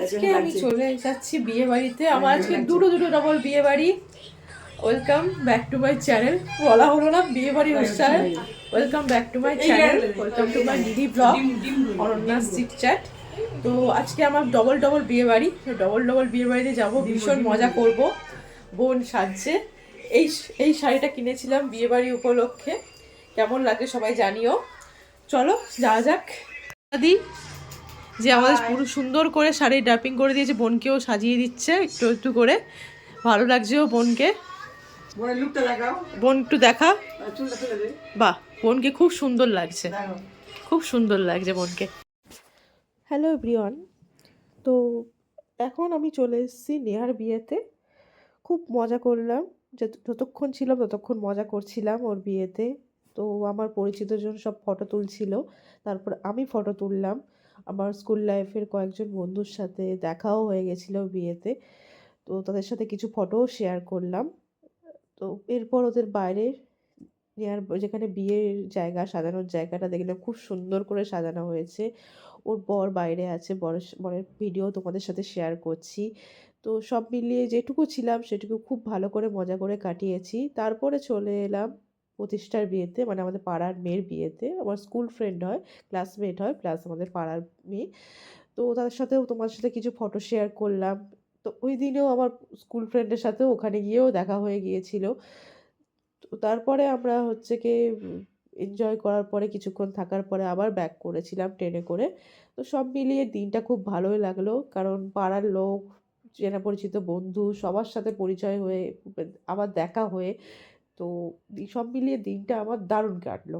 আজকে আমি চলে যাচ্ছি বিয়ে বাড়িতে। আমার আজকে দুটো ডবল বিয়ে বাড়ি। Welcome back to my channel. বলা হলো না বিয়ে বাড়ি অনুষ্ঠান। Welcome back to my channel, welcome to my ডিডি ব্লগ অনন্যাস চিট চ্যাট। তো আজকে আমার ডবল বিয়ে বাড়ি। ডবল বিয়ে বাড়িতে যাবো, ভীষণ মজা করব। বোন সাজছে। এই এই শাড়িটা কিনেছিলাম বিয়ে বাড়ি উপলক্ষে। কেমন লাগে সবাই জানিও। চলো যাওয়া যাক। দাদি যে আমাদের পুরো সুন্দর করে শাড়ি ড্রাপিং করে দিয়েছে, বোনকেও সাজিয়ে দিচ্ছে একটু একটু করে। ভালো লাগছে ও বোনকে। বোন একটু দেখা। বাহ, বোনকে খুব সুন্দর লাগছে, খুব সুন্দর লাগছে বোনকে। Hello everyone. তো এখন আমি চলে এসেছি নেহার বিয়েতে। খুব মজা করলাম, যতক্ষণ ছিলাম ততক্ষণ মজা করছিলাম ওর বিয়েতে। তো আমার পরিচিতজন সব ফটো তুলছিল, তারপর আমি ফটো তুললাম। আমার স্কুল লাইফের কয়েকজন বন্ধুর সাথে দেখাও হয়ে গেছিলো বিয়েতে, তো তাদের সাথে কিছু ফটোও শেয়ার করলাম। তো এরপর ওদের বাইরে যেখানে বিয়ের জায়গা, সাজানোর জায়গাটা দেখলাম খুব সুন্দর করে সাজানো হয়েছে। ওর বর বাইরে আছে, বরের ভিডিও তোমাদের সাথে শেয়ার করছি। তো সব মিলিয়ে যেটুকু ছিলাম সেটুকু খুব ভালো করে মজা করে কাটিয়েছি। তারপরে চলে এলাম প্রতিষ্ঠার বিয়েতে, মানে আমাদের পাড়ার মেয়ের বিয়েতে। আমার স্কুল ফ্রেন্ড হয়, ক্লাসমেট হয়, প্লাস আমাদের পাড়ার মেয়ে। তো তাদের সাথেও তোমার সাথে কিছু ফটো শেয়ার করলাম। তো ওই দিনেও আমার স্কুল ফ্রেন্ডের সাথেও ওখানে গিয়েও দেখা হয়ে গিয়েছিল। তো তারপরে আমরা হচ্ছে কি এনজয় করার পরে কিছুক্ষণ থাকার পরে আবার ব্যাক করেছিলাম ট্রেনে করে। তো সব মিলিয়ে দিনটা খুব ভালোই লাগলো, কারণ পাড়ার লোক, চেনা পরিচিত বন্ধু সবার সাথে পরিচয় হয়ে আবার দেখা হয়ে, তো সব মিলিয়ে দিনটা আমার দারুণ কাটলো।